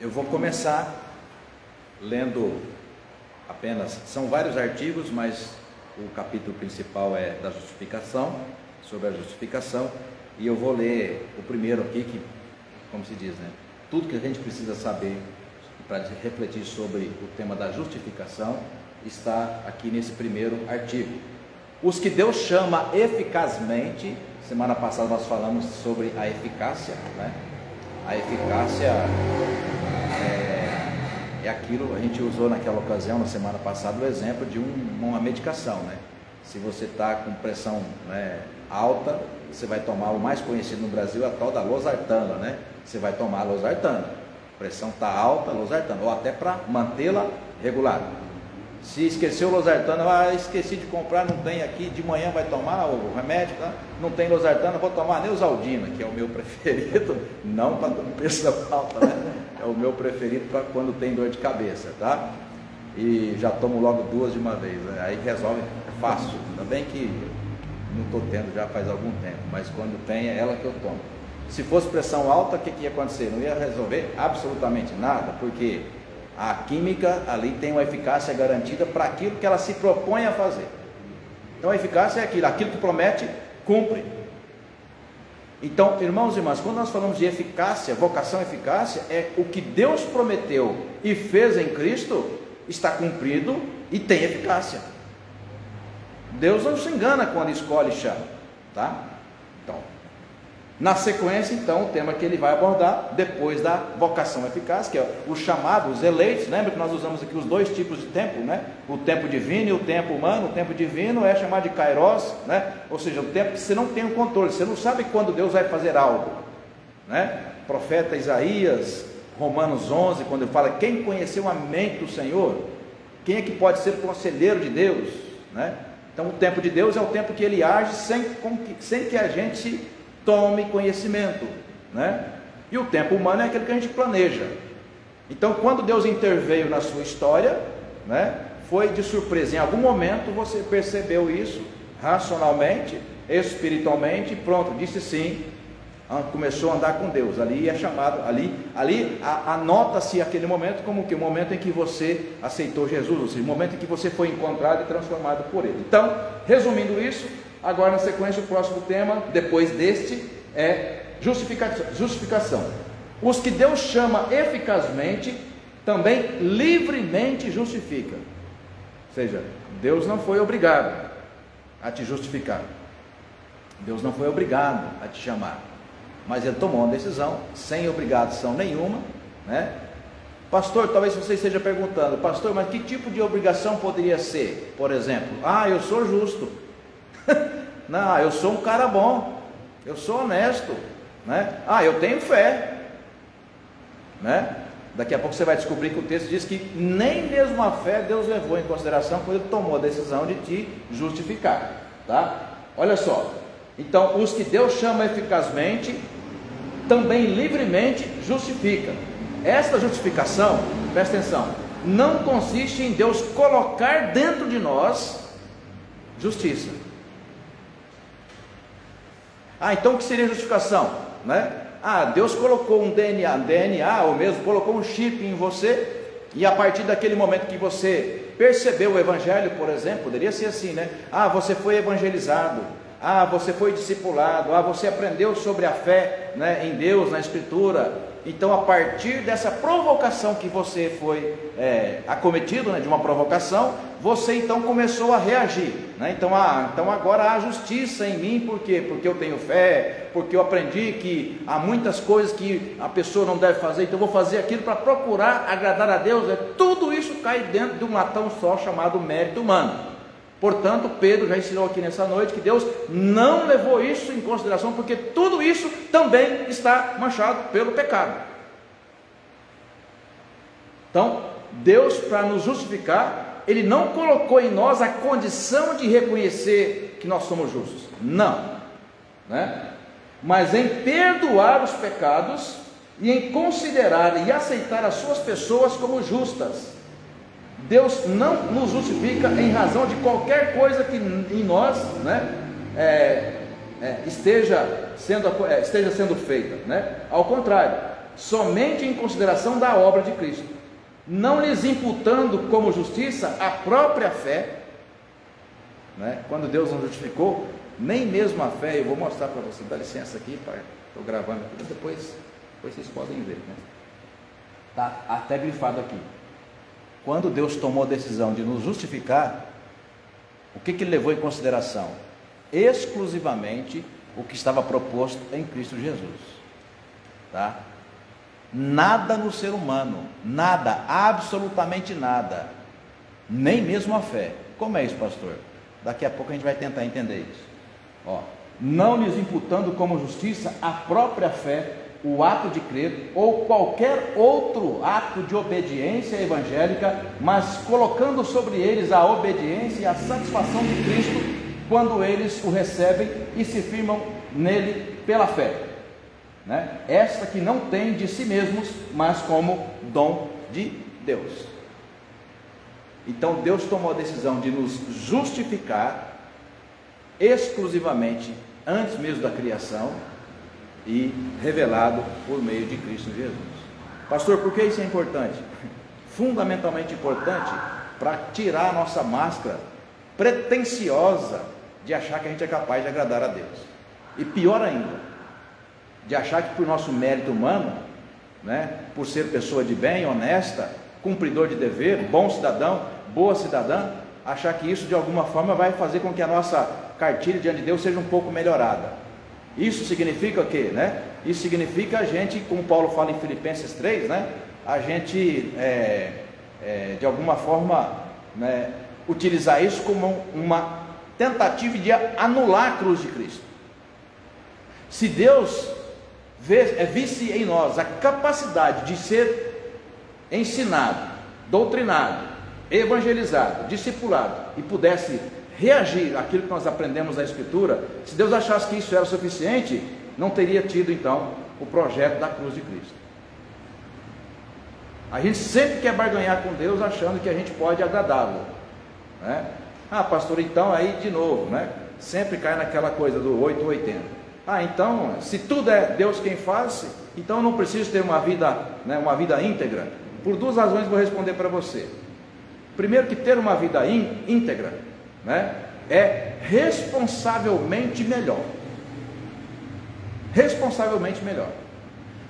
Eu vou começar lendo apenas, são vários artigos, mas o capítulo principal é da justificação, sobre a justificação, e eu vou ler o primeiro aqui, que, como se diz, né? Tudo que a gente precisa saber para refletir sobre o tema da justificação está aqui nesse primeiro artigo. Os que Deus chama eficazmente, semana passada nós falamos sobre a eficácia, né? A eficácia é aquilo, a gente usou naquela ocasião, na semana passada, o exemplo de uma medicação, né? Se você está com pressão, né, alta, você vai tomar, o mais conhecido no Brasil é a tal da losartana, né? Você vai tomar a losartana, pressão está alta, losartana, ou até para mantê-la regular. Se esqueceu losartana, esqueci de comprar, não tem aqui, de manhã vai tomar o remédio, tá? Não tem losartana, vou tomar Neosaldina, que é o meu preferido, não para pressão alta, né? É o meu preferido para quando tem dor de cabeça, tá? E já tomo logo duas de uma vez, né? Aí resolve, é fácil, ainda bem que não estou tendo já faz algum tempo, mas quando tem é ela que eu tomo. Se fosse pressão alta, o que ia acontecer? Não ia resolver absolutamente nada, porque a química ali tem uma eficácia garantida para aquilo que ela se propõe a fazer. Então a eficácia é aquilo que promete, cumpre. Então, irmãos e irmãs, quando nós falamos de eficácia, vocação eficácia, é o que Deus prometeu e fez em Cristo, está cumprido e tem eficácia. Deus não se engana quando escolhe e chama, tá? Então, na sequência, então, o tema que ele vai abordar, depois da vocação eficaz, que é o chamado, os eleitos. Lembra que nós usamos aqui os dois tipos de tempo, né? O tempo divino e o tempo humano. O tempo divino é chamado de kairos, né? Ou seja, o tempo que você não tem o controle, você não sabe quando Deus vai fazer algo, né? Profeta Isaías, Romanos 11, quando ele fala, quem conheceu a mente do Senhor? Quem é que pode ser conselheiro de Deus, né? Então, o tempo de Deus é o tempo que ele age sem que a gente tome conhecimento, né? E o tempo humano é aquele que a gente planeja. Então, quando Deus interveio na sua história, né, foi de surpresa. Em algum momento você percebeu isso racionalmente, espiritualmente, pronto, disse sim, começou a andar com Deus. Ali é chamado, ali anota-se aquele momento como que o momento em que você aceitou Jesus, ou seja, o momento em que você foi encontrado e transformado por Ele. Então, resumindo isso, agora na sequência o próximo tema, depois deste, é justificação. Os que Deus chama eficazmente, também livremente justifica. Ou seja, Deus não foi obrigado a te justificar. Deus não foi obrigado a te chamar. Mas Ele tomou uma decisão, sem obrigação nenhuma, né? Pastor, talvez você esteja perguntando, pastor, mas que tipo de obrigação poderia ser? Por exemplo, eu sou justo. Não, eu sou um cara bom, eu sou honesto, né? Eu tenho fé, né? Daqui a pouco você vai descobrir que o texto diz que nem mesmo a fé Deus levou em consideração quando Ele tomou a decisão de te justificar, tá? Olha só, então os que Deus chama eficazmente, também livremente justifica. Esta justificação, presta atenção, não consiste em Deus colocar dentro de nós justiça. Então o que seria justificação, né? Deus colocou um DNA, ou mesmo colocou um chip em você, e a partir daquele momento que você percebeu o Evangelho, por exemplo, poderia ser assim, né? Você foi evangelizado, você foi discipulado, você aprendeu sobre a fé, né, em Deus, na Escritura. Então, a partir dessa provocação que você foi acometido, né, de uma provocação, você então começou a reagir, né? Então agora há justiça em mim, por quê? Porque eu tenho fé, porque eu aprendi que há muitas coisas que a pessoa não deve fazer, então eu vou fazer aquilo para procurar agradar a Deus. Tudo isso cai dentro de um latão só chamado mérito humano. Portanto, Pedro já ensinou aqui nessa noite que Deus não levou isso em consideração, porque tudo isso também está manchado pelo pecado. Então, Deus, para nos justificar, Ele não colocou em nós a condição de reconhecer que nós somos justos, não, né? Mas em perdoar os pecados e em considerar e aceitar as suas pessoas como justas. Deus não nos justifica em razão de qualquer coisa que em nós, né, esteja sendo feita, né? Ao contrário, somente em consideração da obra de Cristo, não lhes imputando como justiça a própria fé, né? Quando Deus nos justificou, nem mesmo a fé, eu vou mostrar para você, dá licença aqui, estou gravando aqui, depois vocês podem ver, né? Está até grifado aqui. Quando Deus tomou a decisão de nos justificar, o que Ele levou em consideração? Exclusivamente o que estava proposto em Cristo Jesus, tá? Nada no ser humano, nada, absolutamente nada, nem mesmo a fé. Como é isso, pastor? Daqui a pouco a gente vai tentar entender isso. Ó, não lhes imputando como justiça a própria fé, o ato de crer ou qualquer outro ato de obediência evangélica, mas colocando sobre eles a obediência e a satisfação de Cristo quando eles o recebem e se firmam nele pela fé, né? Esta que não tem de si mesmos, mas como dom de Deus. Então Deus tomou a decisão de nos justificar exclusivamente antes mesmo da criação e revelado por meio de Cristo Jesus. Pastor, por que isso é importante? Fundamentalmente importante para tirar a nossa máscara pretensiosa de achar que a gente é capaz de agradar a Deus, e pior ainda, de achar que por nosso mérito humano, né, por ser pessoa de bem, honesta, cumpridor de dever, bom cidadão, boa cidadã, achar que isso de alguma forma vai fazer com que a nossa cartilha diante de Deus seja um pouco melhorada. Isso significa o quê, né? Isso significa a gente, como Paulo fala em Filipenses 3, né? A gente, de alguma forma, né, utilizar isso como uma tentativa de anular a cruz de Cristo. Se Deus visse em nós a capacidade de ser ensinado, doutrinado, evangelizado, discipulado, e pudesse reagir àquilo que nós aprendemos na Escritura, se Deus achasse que isso era suficiente, não teria tido então o projeto da cruz de Cristo. A gente sempre quer barganhar com Deus achando que a gente pode agradá-lo, né? Ah, pastor, então aí de novo, né? Sempre cai naquela coisa do 880. Ah, então, se tudo é Deus quem faz, então eu não preciso ter uma vida, né, uma vida íntegra. Por duas razões vou responder para você. Primeiro, que ter uma vida íntegra, né, é responsavelmente melhor. Responsavelmente melhor.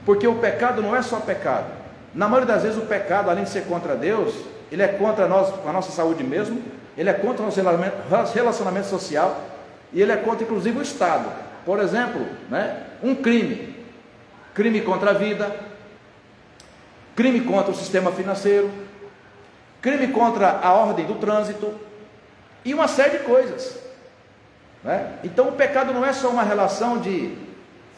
Porque o pecado não é só pecado. Na maioria das vezes o pecado, além de ser contra Deus, ele é contra nós, a nossa saúde mesmo, ele é contra o nosso relacionamento social, e ele é contra inclusive o Estado. Por exemplo, né, um crime contra a vida, crime contra o sistema financeiro, crime contra a ordem do trânsito, e uma série de coisas, né? Então o pecado não é só uma relação de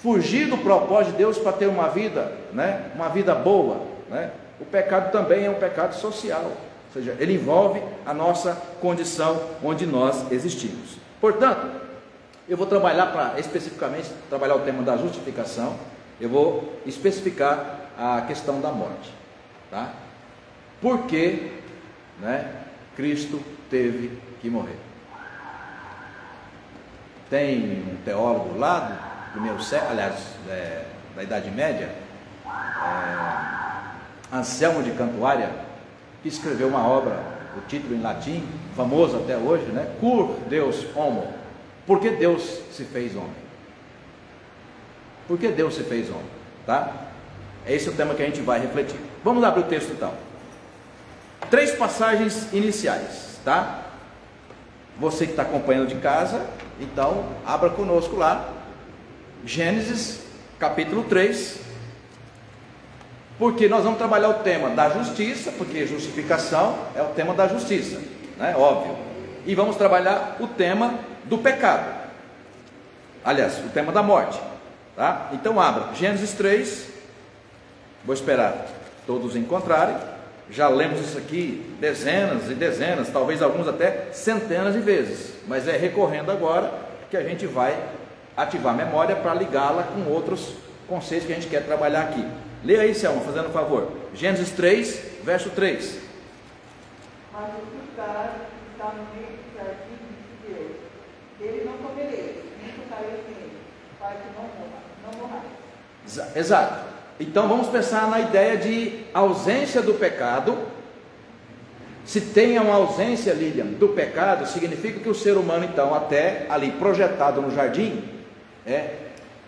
fugir do propósito de Deus para ter uma vida, né, uma vida boa, né? O pecado também é um pecado social, ou seja, ele envolve a nossa condição onde nós existimos. Portanto, eu vou trabalhar para especificamente trabalhar o tema da justificação. Eu vou especificar a questão da morte, tá? Por que, né, Cristo teve que morrer? Tem um teólogo lá do primeiro século, aliás, da Idade Média, Anselmo de Cantuária, que escreveu uma obra, o título em latim, famoso até hoje, né? Cur Deus Homo. Por que Deus se fez homem? Por que Deus se fez homem? Tá? Esse é o tema que a gente vai refletir. Vamos abrir o texto então. 3 passagens iniciais, tá? Você que está acompanhando de casa, então abra conosco lá, Gênesis capítulo 3, porque nós vamos trabalhar o tema da justiça, porque justificação é o tema da justiça, né? Óbvio. E vamos trabalhar o tema do pecado, aliás, o tema da morte, tá? Então abra Gênesis 3, vou esperar todos encontrarem. Já lemos isso aqui dezenas e dezenas, talvez alguns até centenas de vezes, mas é recorrendo agora que a gente vai ativar a memória para ligá-la com outros conceitos que a gente quer trabalhar aqui. Leia aí, Selma, fazendo um favor. Gênesis 3, verso 3. Mas o fruto está no meio do jardim de Deus. Dele não comereis, nem tocareis nele, para que não morrais. Exato. Então vamos pensar na ideia de ausência do pecado. Se tem uma ausência, Lilian, do pecado, significa que o ser humano, então, até ali projetado no jardim,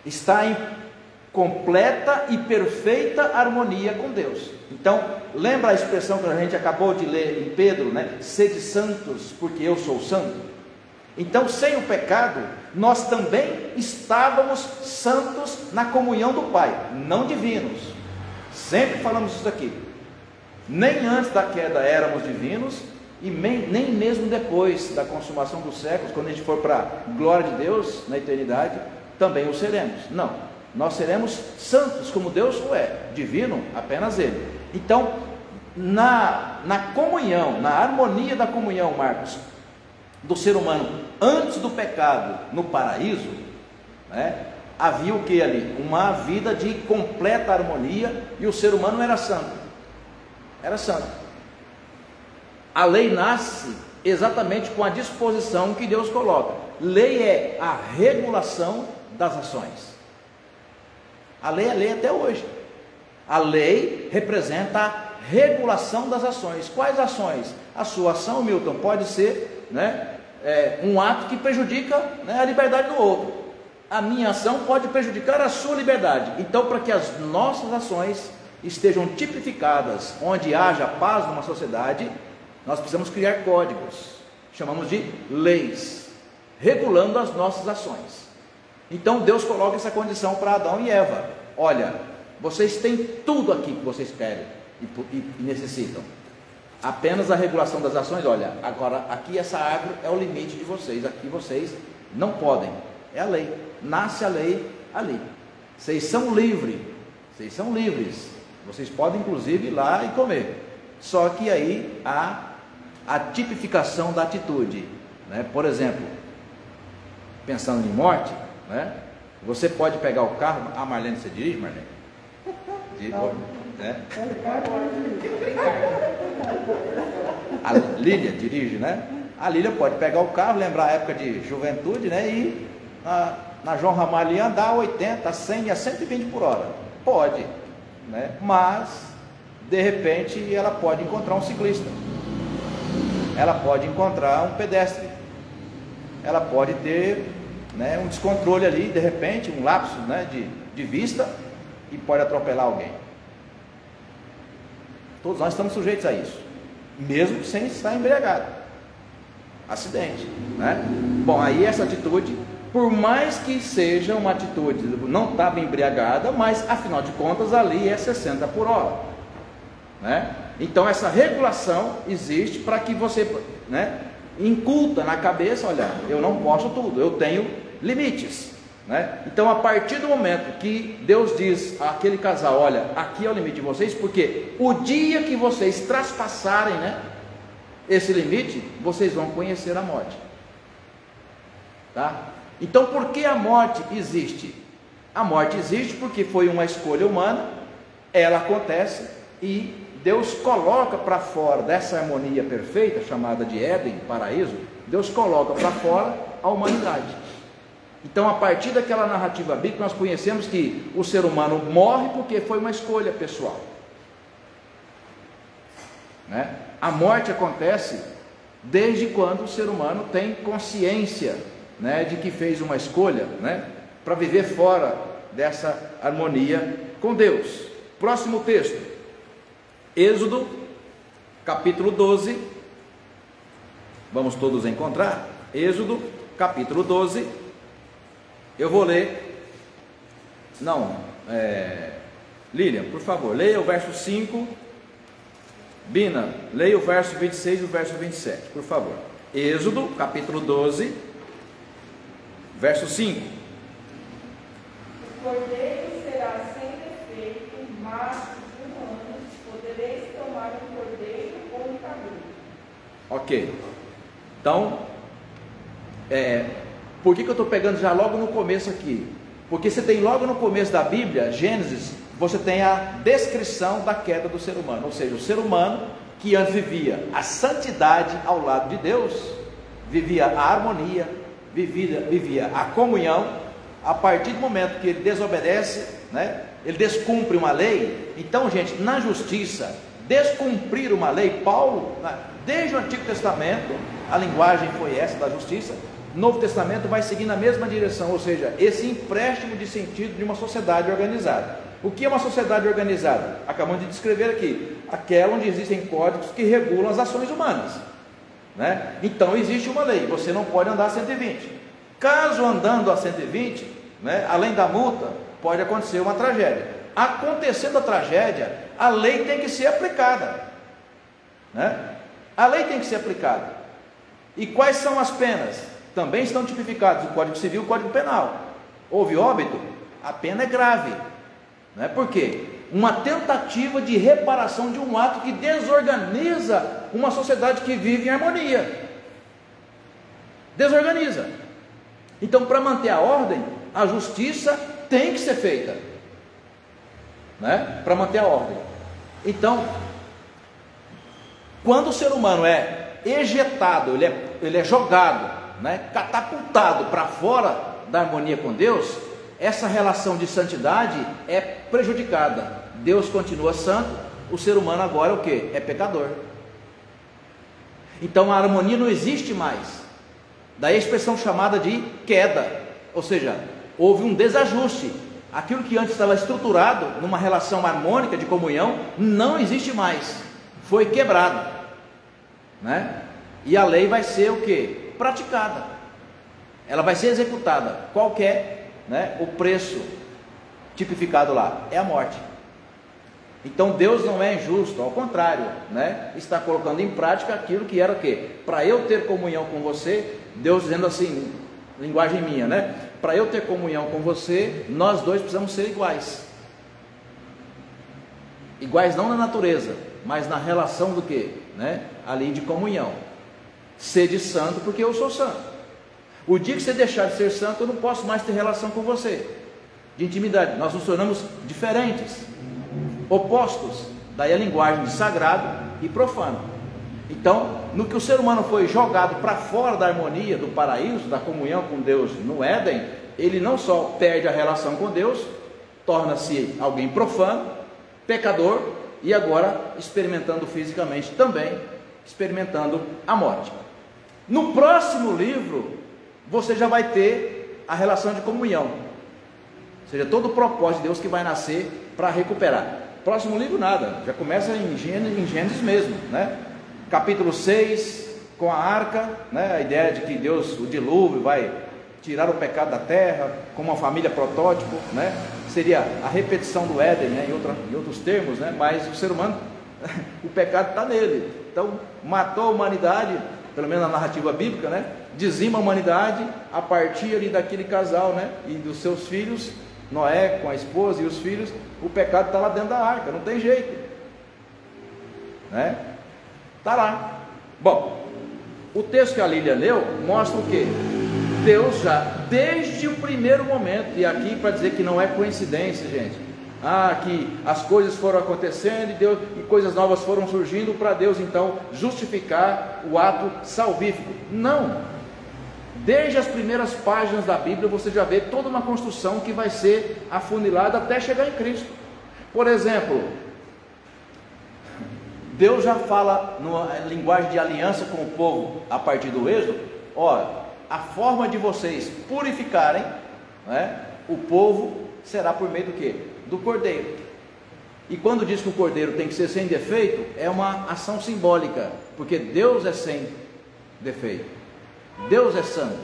está em completa e perfeita harmonia com Deus. Então, lembra a expressão que a gente acabou de ler em Pedro, né? Sede santos, porque eu sou santo. Então, sem o pecado, nós também estávamos santos na comunhão do Pai, não divinos. Sempre falamos isso aqui. Nem antes da queda éramos divinos, e nem mesmo depois da consumação dos séculos, quando a gente for para a glória de Deus na eternidade, também o seremos. Não, nós seremos santos como Deus o é, divino apenas Ele. Então, na comunhão, na harmonia da comunhão, Marcos, do ser humano antes do pecado no paraíso, né, havia o que ali? Uma vida de completa harmonia, e o ser humano era santo. Era santo. A lei nasce exatamente com a disposição que Deus coloca. Lei é a regulação das ações. A lei é lei até hoje. A lei representa a regulação das ações. Quais ações? A sua ação, Milton, pode ser, né, um ato que prejudica, né, a liberdade do outro. A minha ação pode prejudicar a sua liberdade. Então, para que as nossas ações estejam tipificadas, onde haja paz numa sociedade, nós precisamos criar códigos, chamamos de leis, regulando as nossas ações. Então Deus coloca essa condição para Adão e Eva: olha, vocês têm tudo aqui que vocês querem e necessitam, apenas a regulação das ações. Olha, agora aqui essa árvore é o limite de vocês, aqui vocês não podem, é a lei, nasce a lei ali, vocês são livres, vocês podem inclusive ir lá e comer. Só que aí há a tipificação da atitude, né? Por exemplo, pensando em morte, né? Você pode pegar o carro. A Marlene, você dirige, Marlene? Né? A Lília dirige, né? A Lília pode pegar o carro, lembrar a época de juventude, né? E na João Ramalho ali andar a 80, a 100 e a 120 por hora. Pode, né? Mas de repente ela pode encontrar um ciclista, ela pode encontrar um pedestre, ela pode ter, né, um descontrole ali, de repente um lapso, né, de vista, e pode atropelar alguém. Todos nós estamos sujeitos a isso, mesmo sem estar embriagado. Acidente, né? Bom, aí essa atitude, por mais que seja uma atitude, não estava embriagada, mas afinal de contas ali é 60 por hora, né? Então essa regulação existe para que você, né, inculta na cabeça: olha, eu não posso tudo, eu tenho limites, né? Então a partir do momento que Deus diz àquele casal: olha, aqui é o limite de vocês, porque o dia que vocês traspassarem, né, esse limite, vocês vão conhecer a morte, tá? Então, por que a morte existe? A morte existe porque foi uma escolha humana, ela acontece, e Deus coloca para fora dessa harmonia perfeita, chamada de Éden, paraíso, Deus coloca para fora a humanidade. Então, a partir daquela narrativa bíblica, nós conhecemos que o ser humano morre porque foi uma escolha pessoal, né? A morte acontece desde quando o ser humano tem consciência, né, de que fez uma escolha, né, para viver fora dessa harmonia com Deus. Próximo texto, Êxodo, capítulo 12, vamos todos encontrar, Êxodo, capítulo 12, eu vou ler, Lilian, por favor, leia o verso 5, Bina, leia o verso 26 e o verso 27, por favor. Êxodo, capítulo 12, verso 5. O cordeiro será sem defeito, macho de 1 ano, podereis tomar um cordeiro ou um cabrito. Ok, então, por que eu estou pegando já logo no começo aqui? Porque você tem logo no começo da Bíblia, Gênesis, você tem a descrição da queda do ser humano, ou seja, o ser humano que antes vivia a santidade ao lado de Deus, vivia a harmonia, vivia a comunhão. A partir do momento que ele desobedece, né, Ele descumpre uma lei. Então, gente, na justiça, descumprir uma lei, Paulo, desde o Antigo Testamento, a linguagem foi essa da justiça. Novo Testamento vai seguir na mesma direção, ou seja, esse empréstimo de sentido de uma sociedade organizada. O que é uma sociedade organizada? Acabamos de descrever aqui, aquela onde existem códigos que regulam as ações humanas, né? Então existe uma lei, você não pode andar a 120. Caso andando a 120, né, além da multa, pode acontecer uma tragédia. Acontecendo a tragédia, a lei tem que ser aplicada, né? A lei tem que ser aplicada. E quais são as penas? Também estão tipificados no Código Civil e Código Penal. Houve óbito, a pena é grave, né? Por quê? Uma tentativa de reparação de um ato que desorganiza uma sociedade que vive em harmonia. Desorganiza. Então, para manter a ordem, a justiça tem que ser feita, né? Para manter a ordem. Então, quando o ser humano é ejetado, ele é jogado, né, catapultado para fora da harmonia com Deus, essa relação de santidade é prejudicada. Deus continua santo, o ser humano agora é o quê? É pecador. Então a harmonia não existe mais. Daí a expressão chamada de queda, ou seja, houve um desajuste. Aquilo que antes estava estruturado numa relação harmônica de comunhão não existe mais, foi quebrado, né? E a lei vai ser o quê? Praticada, ela vai ser executada. Qual que é, né, o preço tipificado lá? É a morte. Então Deus não é injusto, ao contrário, né, está colocando em prática aquilo que era o quê? Para eu ter comunhão com você, Deus dizendo assim, linguagem minha, né? Para eu ter comunhão com você, nós dois precisamos ser iguais. Iguais não na natureza, mas na relação do quê? Né? Ali de comunhão. Sede santo porque eu sou santo. O dia que você deixar de ser santo, eu não posso mais ter relação com você, de intimidade. Nós nos tornamos diferentes, opostos. Daí a linguagem de sagrado e profano. Então, no que o ser humano foi jogado para fora da harmonia, do paraíso, da comunhão com Deus no Éden, ele não só perde a relação com Deus, torna-se alguém profano, pecador, e agora experimentando fisicamente também, experimentando a morte. No próximo livro, você já vai ter a relação de comunhão, ou seja, todo o propósito de Deus que vai nascer para recuperar. Próximo livro nada, já começa em Gênesis mesmo, né? Capítulo 6, com a arca, né? A ideia de que Deus, o dilúvio, vai tirar o pecado da terra, como uma família protótipo, né? Seria a repetição do Éden, né? Em outros termos, né? Mas o ser humano, o pecado está nele. Então, matou a humanidade, pelo menos na narrativa bíblica, né? Dizima a humanidade a partir ali daquele casal, né? E dos seus filhos, Noé com a esposa e os filhos. O pecado está lá dentro da arca, não tem jeito, né? Está lá. Bom, o texto que a Lília leu mostra o quê? Deus já, desde o primeiro momento, e aqui para dizer que não é coincidência, gente, que as coisas foram acontecendo e coisas novas foram surgindo para Deus então justificar o ato salvífico. Não, desde as primeiras páginas da Bíblia você já vê toda uma construção que vai ser afunilada até chegar em Cristo. Por exemplo, Deus já fala numa linguagem de aliança com o povo a partir do Êxodo. Olha, a forma de vocês purificarem, né, o povo será por meio do quê? Do cordeiro. E quando diz que o cordeiro tem que ser sem defeito, é uma ação simbólica, porque Deus é sem defeito, Deus é santo.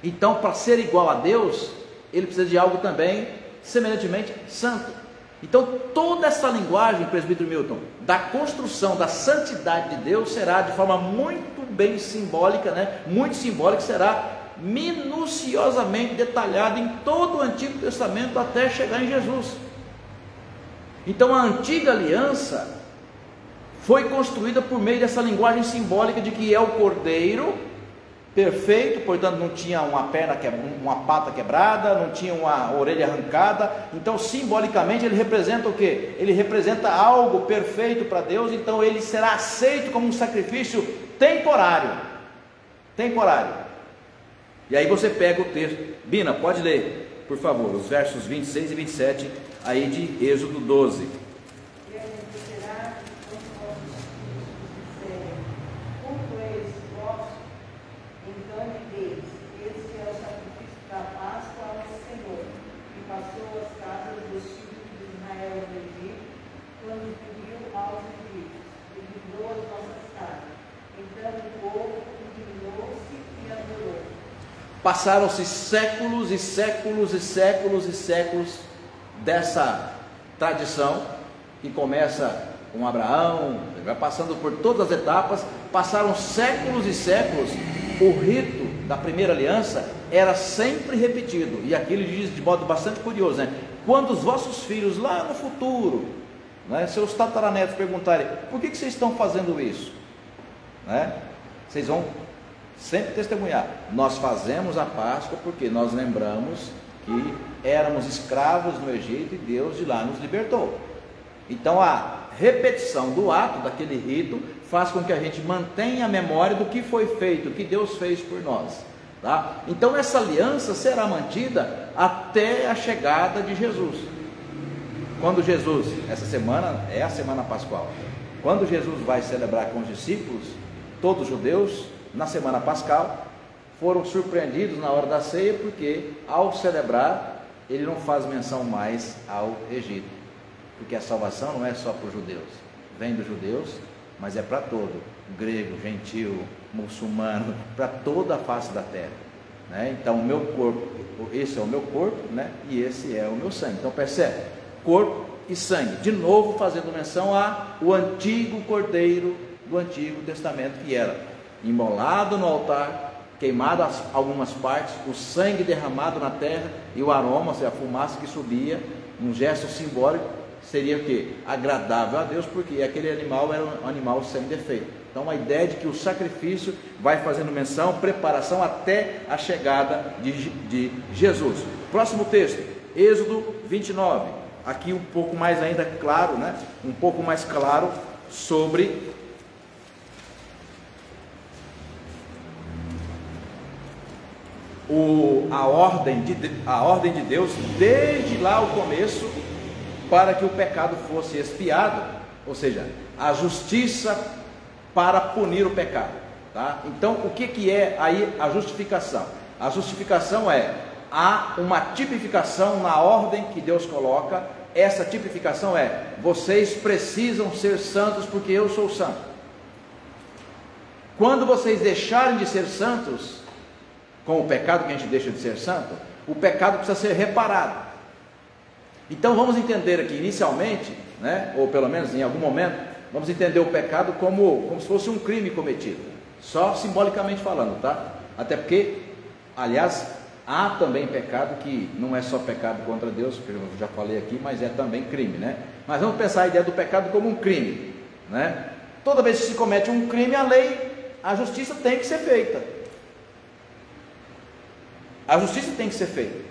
Então, para ser igual a Deus, ele precisa de algo também semelhantemente santo. Então toda essa linguagem, presbítero Milton, da construção da santidade de Deus será de forma muito bem simbólica, né? Muito simbólica, será minuciosamente detalhada em todo o Antigo Testamento até chegar em Jesus. Então a antiga aliança foi construída por meio dessa linguagem simbólica de que é o cordeiro perfeito, portanto não tinha uma pata quebrada, não tinha uma orelha arrancada. Então simbolicamente ele representa o quê? Ele representa algo perfeito para Deus. Então ele será aceito como um sacrifício temporário. E aí você pega o texto. Bina, pode ler, por favor, os versos 26 e 27 aí de Êxodo 12. Passaram-se séculos e séculos e séculos e séculos dessa tradição que começa com Abraão, vai passando por todas as etapas. Passaram séculos e séculos. O rito da primeira aliança era sempre repetido, e aqui ele diz de modo bastante curioso, né? Quando os vossos filhos lá no futuro, né, seus tataranetos perguntarem: por que vocês estão fazendo isso, né? Vocês vão sempre testemunhar: nós fazemos a Páscoa porque nós lembramos que éramos escravos no Egito e Deus de lá nos libertou. Então a repetição do ato, daquele rito, faz com que a gente mantenha a memória do que foi feito, o que Deus fez por nós, tá? Então essa aliança será mantida até a chegada de Jesus. Quando Jesus, essa semana é a semana pascual, quando Jesus vai celebrar com os discípulos, todos os judeus, na semana pascal, foram surpreendidos na hora da ceia, porque ao celebrar, ele não faz menção mais ao Egito, porque a salvação não é só para os judeus, vem dos judeus, mas é para todo, grego, gentil, muçulmano, para toda a face da terra, né? Então o meu corpo, esse é o meu corpo, né? E esse é o meu sangue. Então percebe, corpo e sangue, de novo fazendo menção ao antigo cordeiro do Antigo Testamento, que era imolado no altar, queimado algumas partes, o sangue derramado na terra e o aroma, ou seja, a fumaça que subia, um gesto simbólico, seria o que? Agradável a Deus, porque aquele animal era um animal sem defeito. Então a ideia de que o sacrifício vai fazendo menção, preparação até a chegada de Jesus. Próximo texto, Êxodo 29, aqui um pouco mais ainda claro, né? Um pouco mais claro sobre a ordem de Deus, desde lá o começo, para que o pecado fosse expiado, ou seja, a justiça para punir o pecado, tá? Então o que é aí a justificação? A justificação há uma tipificação na ordem que Deus coloca. Essa tipificação vocês precisam ser santos porque eu sou santo. Quando vocês deixarem de ser santos, com o pecado que a gente deixa de ser santo, o pecado precisa ser reparado. Então vamos entender aqui inicialmente, né, ou pelo menos em algum momento, vamos entender o pecado como se fosse um crime cometido, só simbolicamente falando, tá? Até porque, aliás, há também pecado que não é só pecado contra Deus, que eu já falei aqui, mas é também crime, né? Mas vamos pensar a ideia do pecado como um crime, né? Toda vez que se comete um crime, a justiça tem que ser feita. A justiça tem que ser feita.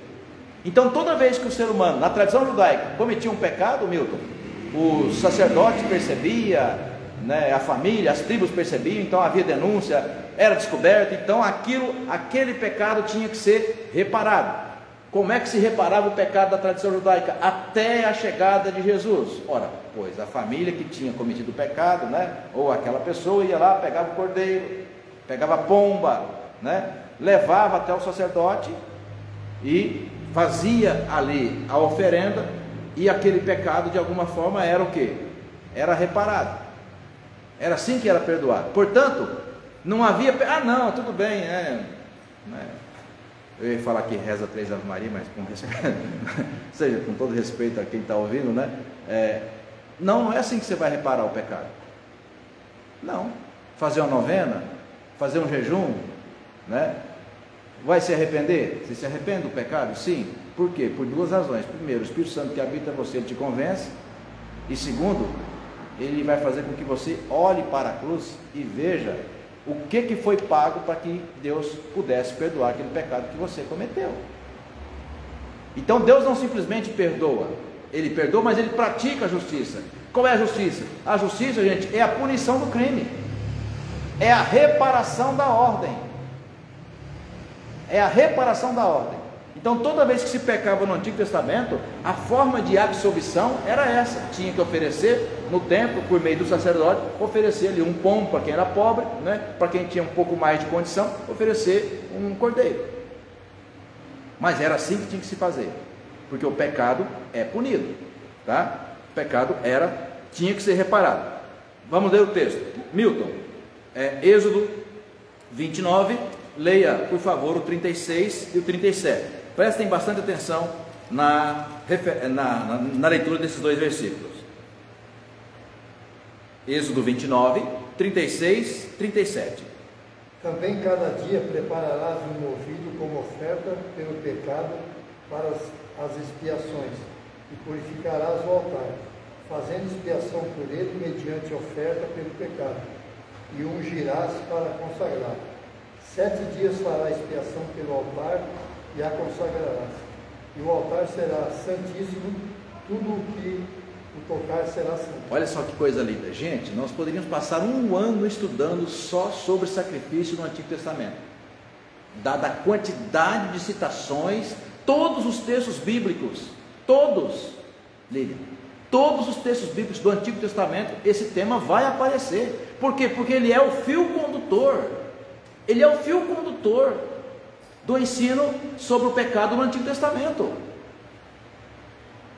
Então toda vez que o ser humano, na tradição judaica, cometia um pecado, Milton, o sacerdote percebia, né, a família, as tribos percebiam, então havia denúncia, era descoberto, então aquele pecado tinha que ser reparado. Como é que se reparava o pecado da tradição judaica? Até a chegada de Jesus. Ora, pois a família que tinha cometido o pecado, né, ou aquela pessoa ia lá, pegava o cordeiro, pegava a pomba, né, levava até o sacerdote e fazia ali a oferenda, e aquele pecado de alguma forma era o que? Era reparado. Era assim que era perdoado. Portanto, não havia, não, tudo bem, eu ia falar que reza 3 Ave Maria, mas com respeito, seja, com todo respeito a quem está ouvindo, né? Não é assim que você vai reparar o pecado. Não. Fazer uma novena, fazer um jejum, né? Vai se arrepender? Você se arrepende do pecado? Sim. Por quê? Por duas razões. Primeiro, o Espírito Santo que habita você, ele te convence. E segundo, ele vai fazer com que você olhe para a cruz e veja o que foi pago para que Deus pudesse perdoar aquele pecado que você cometeu. Então Deus não simplesmente perdoa, Ele perdoa, mas Ele pratica a justiça. Qual é a justiça? A justiça, gente, é a punição do crime, é a reparação da ordem, é a reparação da ordem. Então toda vez que se pecava no Antigo Testamento, a forma de absolvição era essa: tinha que oferecer no templo, por meio do sacerdote, oferecer ali um pombo para quem era pobre, né? Para quem tinha um pouco mais de condição, oferecer um cordeiro. Mas era assim que tinha que se fazer, porque o pecado é punido, tá? O pecado tinha que ser reparado. Vamos ler o texto. Milton, Êxodo 29, leia por favor o 36 e o 37. Prestem bastante atenção na leitura desses dois versículos. Êxodo 29, 36, 37. Também cada dia prepararás um novilho como oferta pelo pecado para as expiações, e purificarás o altar, fazendo expiação por ele mediante oferta pelo pecado, e o ungirás para consagrar. 7 dias fará expiação pelo altar e a consagrarás. E o altar será santíssimo, tudo o que o tocar será santo. Olha só que coisa linda, gente. Nós poderíamos passar um ano estudando só sobre sacrifício no Antigo Testamento, dada a quantidade de citações, todos os textos bíblicos, todos, Lilian, todos os textos bíblicos do Antigo Testamento, esse tema vai aparecer. Por quê? Porque ele é o fio condutor, ele é o fio condutor do ensino sobre o pecado no Antigo Testamento,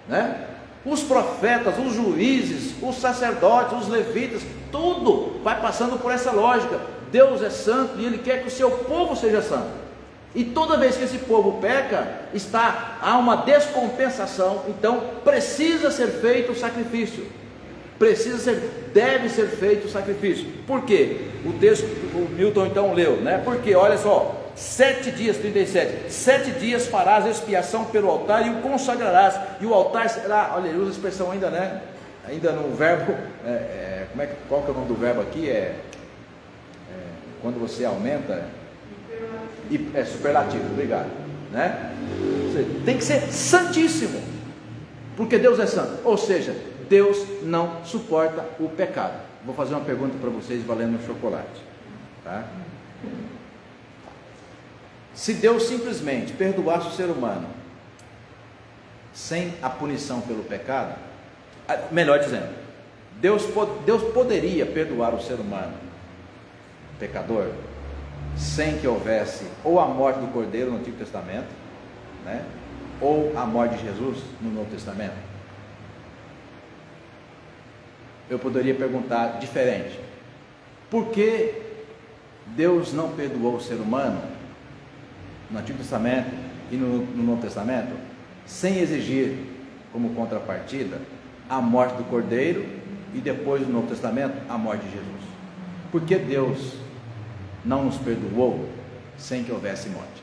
né? Os profetas, os juízes, os sacerdotes, os levitas, tudo vai passando por essa lógica. Deus é santo e Ele quer que o seu povo seja santo, e toda vez que esse povo peca, há uma descompensação. Então precisa ser feito o sacrifício, deve ser feito o sacrifício. Por quê? O texto que o Milton então leu, né? Porque olha só, 7 dias, 37, 7 dias farás expiação pelo altar e o consagrarás, e o altar será, olha, ele usa a expressão ainda, né? Ainda no verbo, qual que é o nome do verbo aqui? Quando você aumenta, superlativo, obrigado, né? Tem que ser santíssimo, porque Deus é santo, ou seja, Deus não suporta o pecado. Vou fazer uma pergunta para vocês valendo um chocolate, tá? Se Deus simplesmente perdoasse o ser humano sem a punição pelo pecado, melhor dizendo, Deus poderia perdoar o ser humano pecador sem que houvesse ou a morte do Cordeiro no Antigo Testamento, né, ou a morte de Jesus no Novo Testamento? Eu poderia perguntar diferente: por que Deus não perdoou o ser humano no Antigo Testamento e no Novo Testamento, sem exigir como contrapartida a morte do Cordeiro e depois no Novo Testamento a morte de Jesus? Por que Deus não nos perdoou sem que houvesse morte?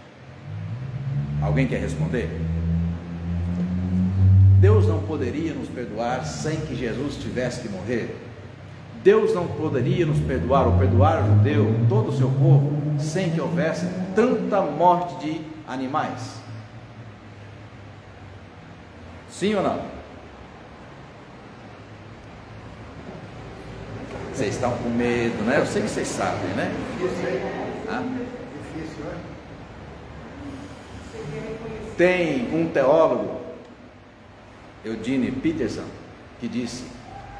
Alguém quer responder? Deus não poderia nos perdoar sem que Jesus tivesse que morrer? Deus não poderia nos perdoar, ou perdoar o judeu, todo o seu povo, sem que houvesse tanta morte de animais? Sim ou não? Vocês estão com medo, né? Eu sei que vocês sabem, né? Difícil, né? Tem um teólogo, Eugene Peterson, que disse: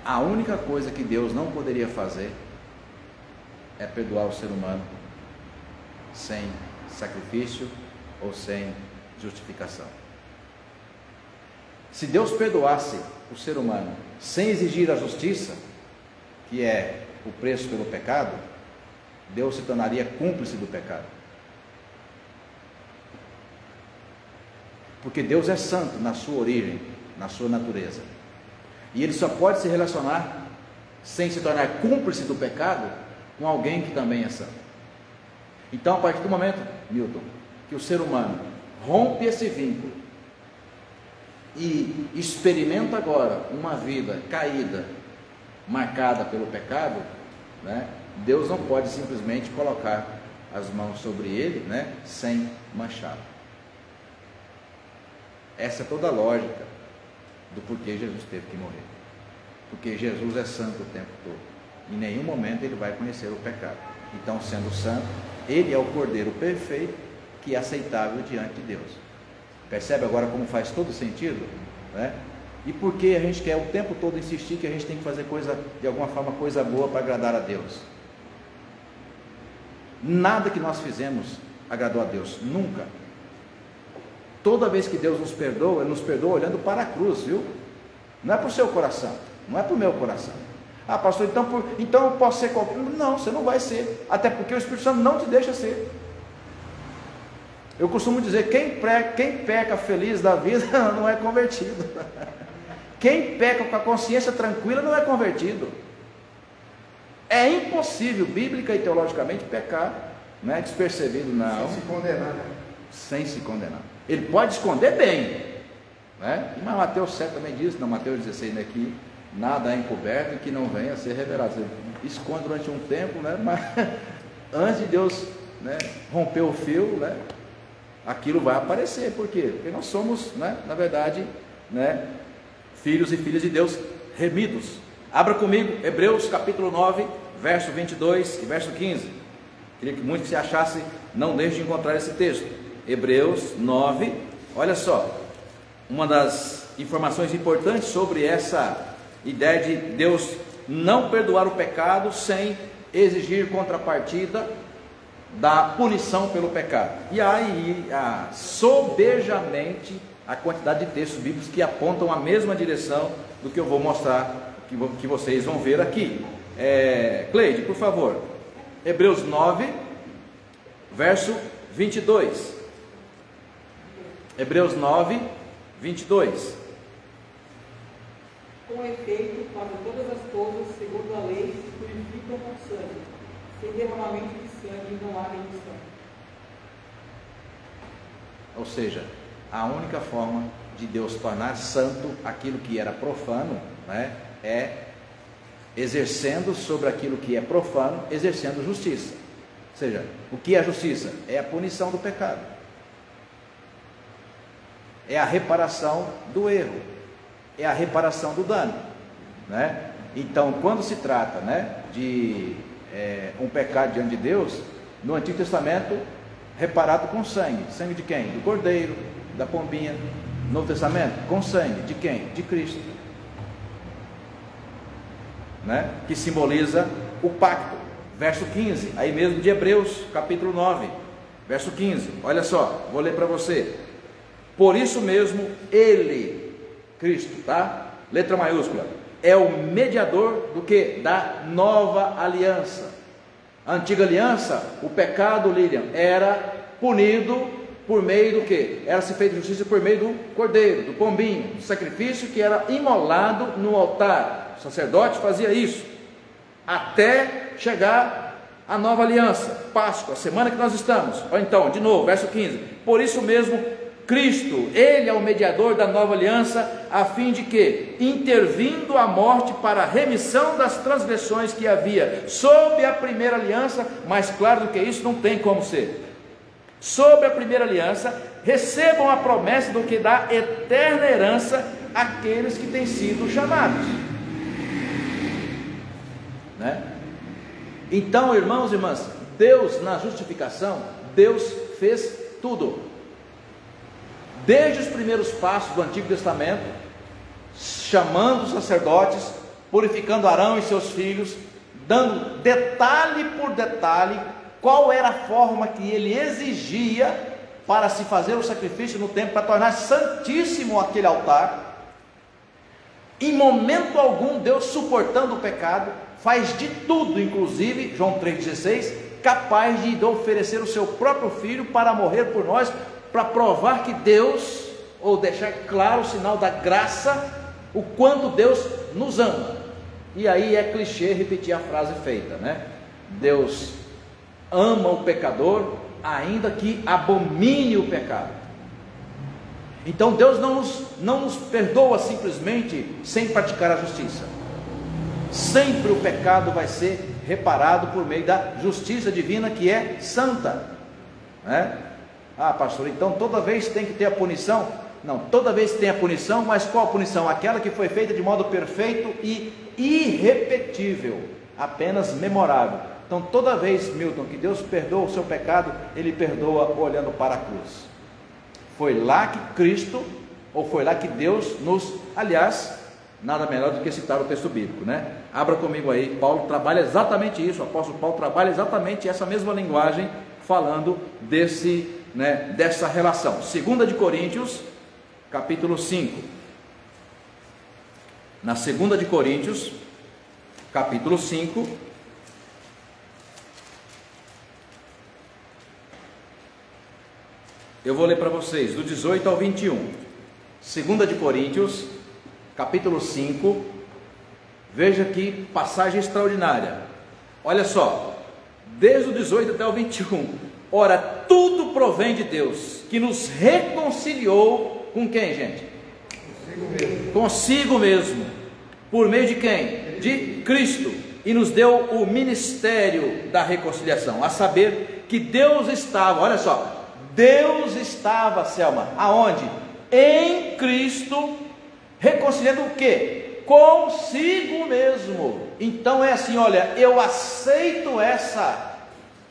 a única coisa que Deus não poderia fazer é perdoar o ser humano sem sacrifício ou sem justificação. Se Deus perdoasse o ser humano sem exigir a justiça, que é o preço pelo pecado, Deus se tornaria cúmplice do pecado. Porque Deus é santo na sua origem, na sua natureza, e Ele só pode se relacionar sem se tornar cúmplice do pecado com alguém que também é santo. Então, a partir do momento, Milton, que o ser humano rompe esse vínculo e experimenta agora uma vida caída, marcada pelo pecado, né, Deus não pode simplesmente colocar as mãos sobre ele, né, sem manchá-lo. Essa é toda a lógica do porquê Jesus teve que morrer. Porque Jesus é santo o tempo todo. Em nenhum momento ele vai conhecer o pecado. Então, sendo santo, ele é o Cordeiro perfeito, que é aceitável diante de Deus. Percebe agora como faz todo sentido? Né? E por que a gente quer o tempo todo insistir que a gente tem que fazer coisa, de alguma forma, coisa boa para agradar a Deus? Nada que nós fizemos agradou a Deus, nunca. Toda vez que Deus nos perdoa, Ele nos perdoa olhando para a cruz, viu? Não é para o seu coração, não é para o meu coração. Ah, pastor, então eu posso ser qualquer... Não, você não vai ser, até porque o Espírito Santo não te deixa ser. Eu costumo dizer, quem peca feliz da vida não é convertido. Quem peca com a consciência tranquila não é convertido. É impossível, bíblica e teologicamente, pecar, não é despercebido, não. Sem se condenar, né? Sem se condenar. Ele pode esconder bem, né? Mas Mateus 7 também diz, não, Mateus 16, né, que nada é encoberto e que não venha a ser revelado. Você esconde durante um tempo, né? Mas antes de Deus, né, romper o fio, né, aquilo vai aparecer. Por quê? Porque nós somos, né, na verdade, né, filhos e filhas de Deus remidos. Abra comigo Hebreus capítulo 9, verso 22 e verso 15. Queria que muitos se achassem, não deixem de encontrar esse texto. Hebreus 9, olha só, uma das informações importantes sobre essa ideia de Deus não perdoar o pecado sem exigir contrapartida da punição pelo pecado. E aí, sobejamente, a quantidade de textos bíblicos que apontam a mesma direção do que eu vou mostrar, que vocês vão ver aqui. Cleide, por favor, Hebreus 9, verso 22. Hebreus 9, 22. Com efeito, para todas as coisas, segundo a lei, se purificam com sangue. Sem derramamento de sangue não há remissão. Ou seja, a única forma de Deus tornar santo aquilo que era profano, né, é exercendo sobre aquilo que é profano, exercendo justiça. Ou seja, o que é justiça? É a punição do pecado. É a reparação do erro. É a reparação do dano, né? Então, quando se trata, né, de um pecado diante de Deus, no Antigo Testamento, reparado com sangue. Sangue de quem? Do cordeiro, da pombinha. No Novo Testamento, com sangue. De quem? De Cristo, né? Que simboliza o pacto. Verso 15, aí mesmo de Hebreus, capítulo 9, verso 15. Olha só, vou ler para você. Por isso mesmo, Ele, Cristo, tá? Letra maiúscula, é o mediador do que? Da nova aliança. A antiga aliança, o pecado, Lilian, era punido por meio do que? Era-se feita justiça por meio do cordeiro, do pombinho, do sacrifício que era imolado no altar. O sacerdote fazia isso, até chegar a nova aliança, Páscoa, a semana que nós estamos. Ou então, de novo, verso 15, por isso mesmo, Cristo, Ele é o mediador da nova aliança, a fim de que, intervindo a morte para a remissão das transgressões que havia sob a primeira aliança, mais claro do que isso não tem como ser, sob a primeira aliança, recebam a promessa do que dá eterna herança àqueles que têm sido chamados, né? Então, irmãos e irmãs, Deus na justificação, Deus fez tudo. Desde os primeiros passos do Antigo Testamento, chamando os sacerdotes, purificando Arão e seus filhos, dando detalhe por detalhe qual era a forma que ele exigia para se fazer o sacrifício no templo, para tornar santíssimo aquele altar. Em momento algum, Deus, suportando o pecado, faz de tudo, inclusive, João 3,16, capaz de oferecer o seu próprio filho para morrer por nós, para provar que Deus, ou deixar claro o sinal da graça, o quanto Deus nos ama. E aí é clichê repetir a frase feita, né? Deus ama o pecador, ainda que abomine o pecado. Então Deus não nos perdoa simplesmente sem praticar a justiça. Sempre o pecado vai ser reparado por meio da justiça divina, que é santa, né? Ah, pastor, então toda vez tem que ter a punição? Não, toda vez tem a punição, mas qual a punição? Aquela que foi feita de modo perfeito e irrepetível, apenas memorável. Então toda vez, Milton, que Deus perdoa o seu pecado, Ele perdoa olhando para a cruz. Foi lá que Cristo, ou foi lá que Deus nos, aliás, nada melhor do que citar o texto bíblico, né? Abra comigo aí, Paulo trabalha exatamente isso, o apóstolo Paulo trabalha exatamente essa mesma linguagem, falando dessa relação. 2 de Coríntios, capítulo 5. Na 2 de Coríntios, capítulo 5, eu vou ler para vocês, do 18 ao 21. 2 de Coríntios, capítulo 5, veja que passagem extraordinária. Olha só, desde o 18 até o 21. Ora, tudo provém de Deus, que nos reconciliou com quem, gente? Consigo mesmo. Por meio de quem? De Cristo. E nos deu o ministério da reconciliação, a saber que Deus estava, olha só, Deus estava, Selma, aonde? Em Cristo, reconciliando o quê? Consigo mesmo. Então é assim, olha, eu aceito essa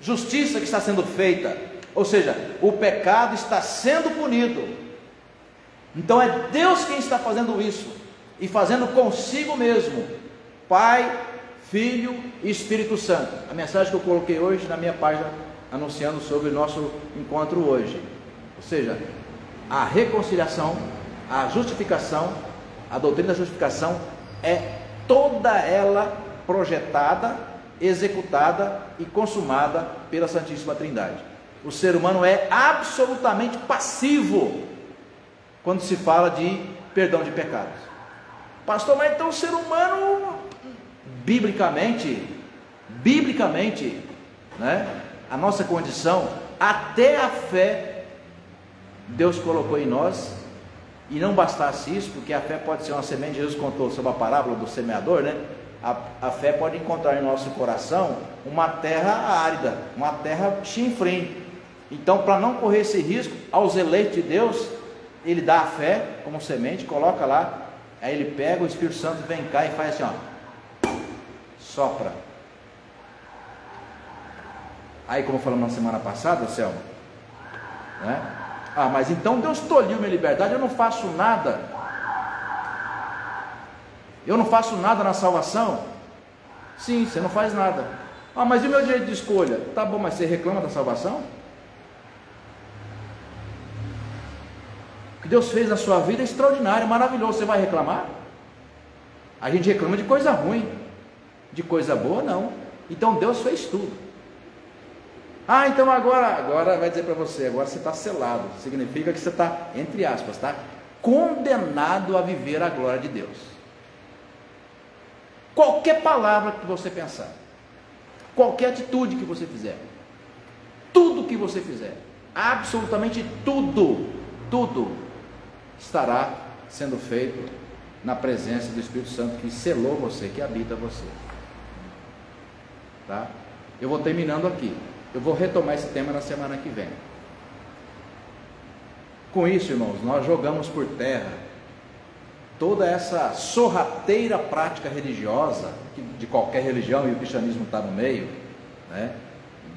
justiça que está sendo feita, ou seja, o pecado está sendo punido. Então é Deus quem está fazendo isso, e fazendo consigo mesmo, Pai, Filho e Espírito Santo. A mensagem que eu coloquei hoje na minha página, anunciando sobre o nosso encontro hoje, ou seja, a reconciliação, a justificação, a doutrina da justificação é toda ela projetada, executada e consumada pela Santíssima Trindade. O ser humano é absolutamente passivo quando se fala de perdão de pecados. Pastor, mas então o ser humano, biblicamente, né, a nossa condição, até a fé, Deus colocou em nós, e não bastasse isso, porque a fé pode ser uma semente. Jesus contou sobre a parábola do semeador, né? A fé pode encontrar em nosso coração uma terra árida, uma terra chinfrim. Então, para não correr esse risco, aos eleitos de Deus, Ele dá a fé como semente, coloca lá, aí Ele pega, o Espírito Santo vem cá e faz assim, ó, sopra. Aí, como falamos na semana passada, Selma, né? Ah, mas então Deus tolhiu minha liberdade, eu não faço nada. Eu não faço nada na salvação? Sim, você não faz nada. Ah, mas e o meu direito de escolha? Tá bom, mas você reclama da salvação? O que Deus fez na sua vida é extraordinário, maravilhoso. Você vai reclamar? A gente reclama de coisa ruim, de coisa boa não. Então Deus fez tudo. Ah, então agora vai dizer para você, agora você está selado. Significa que você está, entre aspas, tá condenado a viver a glória de Deus. Qualquer palavra que você pensar, qualquer atitude que você fizer, tudo que você fizer, absolutamente tudo estará sendo feito na presença do Espírito Santo que selou você, que habita você. Tá? Eu vou terminando aqui. Eu vou retomar esse tema na semana que vem. Com isso, irmãos, nós jogamos por terra toda essa sorrateira prática religiosa, de qualquer religião, e o cristianismo está no meio, né?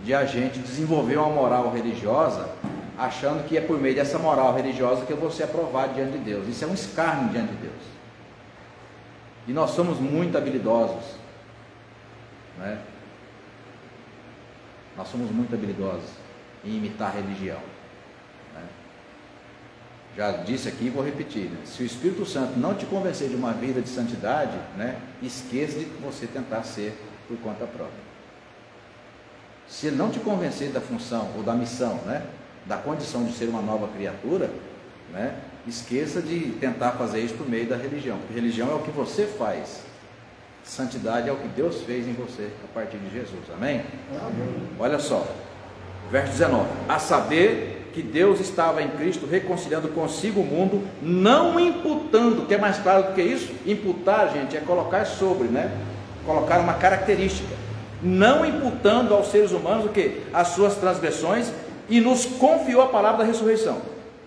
De a gente desenvolver uma moral religiosa, achando que é por meio dessa moral religiosa que eu vou ser aprovado diante de Deus. Isso é um escárnio diante de Deus. E nós somos muito habilidosos, né? Nós somos muito habilidosos em imitar a religião, né? Já disse aqui e vou repetir, né? Se o Espírito Santo não te convencer de uma vida de santidade, né, esqueça de você tentar ser por conta própria. Se ele não te convencer da função ou da missão, né, da condição de ser uma nova criatura, né, esqueça de tentar fazer isso por meio da religião, porque religião é o que você faz. Santidade é o que Deus fez em você a partir de Jesus, amém? Amém. Olha só, verso 19: a saber que Deus estava em Cristo reconciliando consigo o mundo, não imputando. Que é mais claro do que isso? Imputar, gente, é colocar sobre, né? Colocar uma característica. Não imputando aos seres humanos o que? As suas transgressões, e nos confiou a palavra da ressurreição.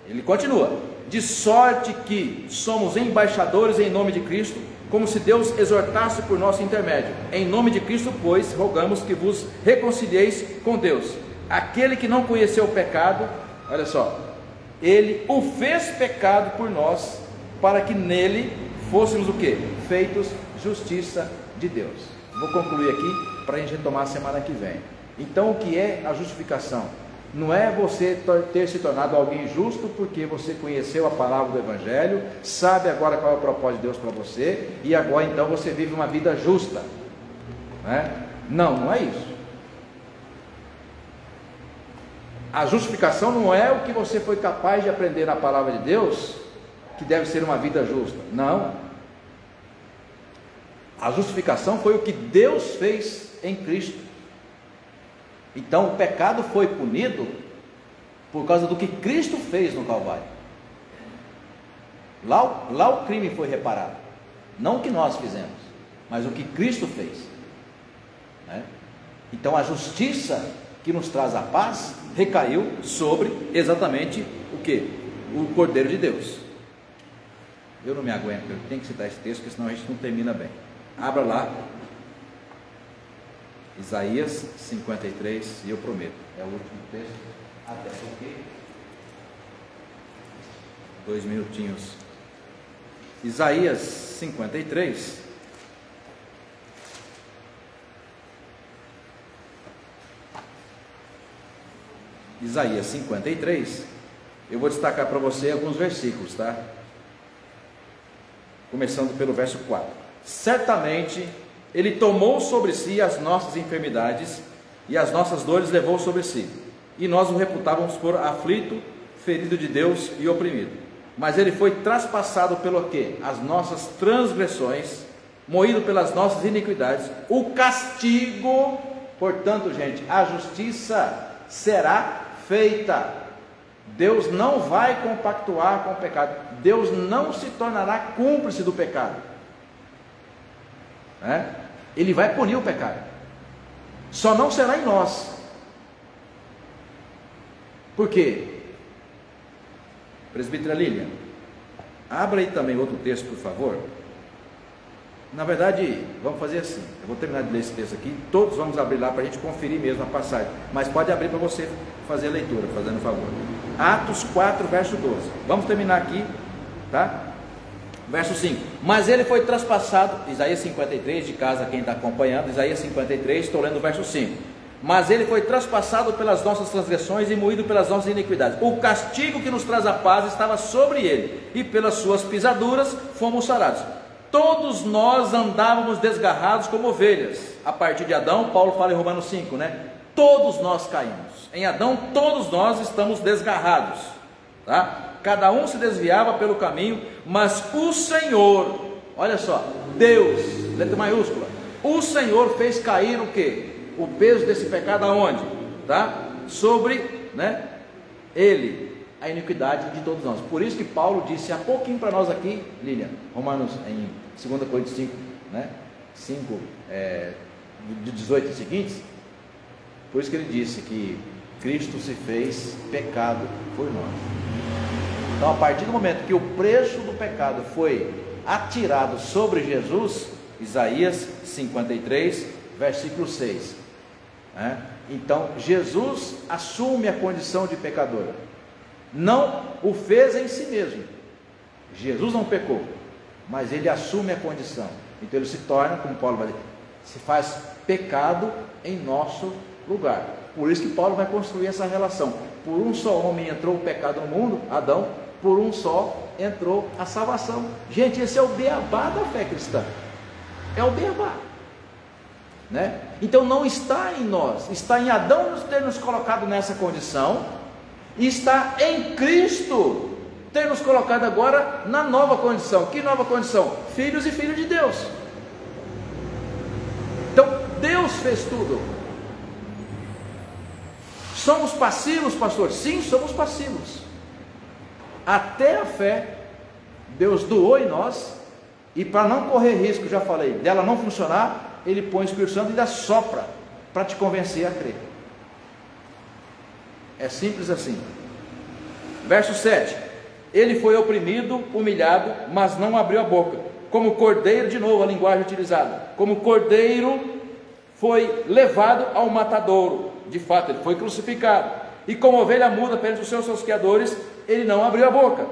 Ele continua: de sorte que somos embaixadores em nome de Cristo, como se Deus exortasse por nosso intermédio. Em nome de Cristo, pois, rogamos que vos reconcilieis com Deus. Aquele que não conheceu o pecado, olha só, ele o fez pecado por nós, para que nele fôssemos o quê? Feitos justiça de Deus. Vou concluir aqui para a gente retomar a semana que vem. Então, o que é a justificação? Não é você ter se tornado alguém justo porque você conheceu a palavra do Evangelho, sabe agora qual é o propósito de Deus para você, e agora então você vive uma vida justa, né? Não, não é isso. A justificação não é o que você foi capaz de aprender na palavra de Deus, que deve ser uma vida justa. Não. A justificação foi o que Deus fez em Cristo. Então o pecado foi punido por causa do que Cristo fez no Calvário. Lá o crime foi reparado, não o que nós fizemos, mas o que Cristo fez, né? Então a justiça que nos traz a paz recaiu sobre exatamente o que? O Cordeiro de Deus. Eu não me aguento, eu tenho que citar esse texto, porque senão a gente não termina bem. Abra lá Isaías 53, e eu prometo, é o último texto, até porque 2 minutinhos. Isaías 53. Isaías 53, eu vou destacar para você alguns versículos, tá? Começando pelo verso 4. Certamente Ele tomou sobre si as nossas enfermidades e as nossas dores levou sobre si, e nós o reputávamos por aflito, ferido de Deus e oprimido. Mas Ele foi traspassado pelo quê? As nossas transgressões, moído pelas nossas iniquidades. O castigo, portanto, gente, a justiça será feita. Deus não vai compactuar com o pecado. Deus não se tornará cúmplice do pecado, né? Ele vai punir o pecado, só não será em nós. Por quê? Presbítera Lilian, abra aí também outro texto, por favor. Na verdade, vamos fazer assim, eu vou terminar de ler esse texto aqui, todos vamos abrir lá para a gente conferir mesmo a passagem, mas pode abrir para você fazer a leitura, fazendo favor. Atos 4, verso 12, vamos terminar aqui, tá? Verso 5, mas ele foi traspassado, Isaías 53, de casa quem está acompanhando, Isaías 53, estou lendo o verso 5, mas ele foi traspassado pelas nossas transgressões e moído pelas nossas iniquidades, o castigo que nos traz a paz estava sobre ele, e pelas suas pisaduras fomos sarados. Todos nós andávamos desgarrados como ovelhas. A partir de Adão, Paulo fala em Romanos 5, né? Todos nós caímos. Em Adão, todos nós estamos desgarrados, tá? Cada um se desviava pelo caminho, mas o Senhor, olha só, Deus, letra maiúscula, o Senhor fez cair o quê? O peso desse pecado aonde? Tá? Sobre, né? Ele, a iniquidade de todos nós. Por isso que Paulo disse há pouquinho para nós aqui, Lilian, Romanos, em 2 Coríntios 5, né? 5, de 18 e seguintes, por isso que ele disse que Cristo se fez pecado por nós. Então, a partir do momento que o preço do pecado foi atirado sobre Jesus, Isaías 53, versículo 6, né? Então, Jesus assume a condição de pecador, não o fez em si mesmo. Jesus não pecou, mas ele assume a condição. Então ele se torna, como Paulo vai dizer, se faz pecado em nosso lugar. Por isso que Paulo vai construir essa relação. Por um só homem entrou o pecado no mundo, Adão, por um só entrou a salvação. Gente, esse é o beabá da fé cristã. É o beabá, né? Então não está em nós, está em Adão ter nos colocado nessa condição, e está em Cristo ter nos colocado agora na nova condição. Que nova condição? Filhos e filhos de Deus. Então Deus fez tudo. Somos passivos, pastor? Sim, somos passivos. Até a fé Deus doou em nós, e para não correr risco, já falei, dela não funcionar, Ele põe o Espírito Santo e ainda sopra para te convencer a crer. É simples assim. Verso 7, ele foi oprimido, humilhado, mas não abriu a boca, como cordeiro, de novo a linguagem utilizada, como cordeiro foi levado ao matadouro. De fato, ele foi crucificado, e como ovelha muda perante os seus tosqueadores, ele não abriu a boca.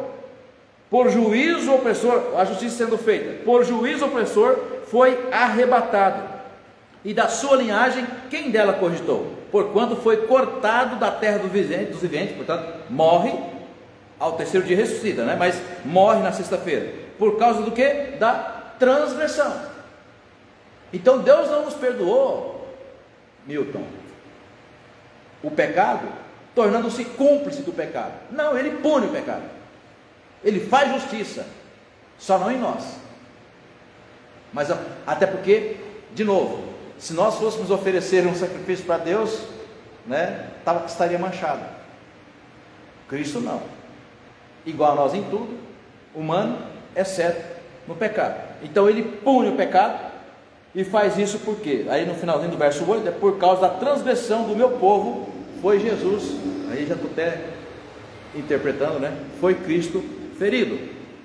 Por juízo opressor, a justiça sendo feita, por juízo opressor foi arrebatado, e da sua linhagem, quem dela cogitou? Porquanto foi cortado da terra dos viventes, portanto, morre, ao terceiro dia ressuscita, né? Mas morre na sexta-feira, por causa do que? Da transgressão. Então Deus não nos perdoou, Milton, o pecado, tornando-se cúmplice do pecado. Não, Ele pune o pecado, Ele faz justiça, só não em nós. Mas até porque, de novo, se nós fôssemos oferecer um sacrifício para Deus, né, estaria manchado. Cristo não, igual a nós em tudo, humano, exceto no pecado. Então Ele pune o pecado, e faz isso por quê? Aí no finalzinho do verso 8, é por causa da transgressão do meu povo, foi Jesus, aí já estou até interpretando, né? Foi Cristo ferido.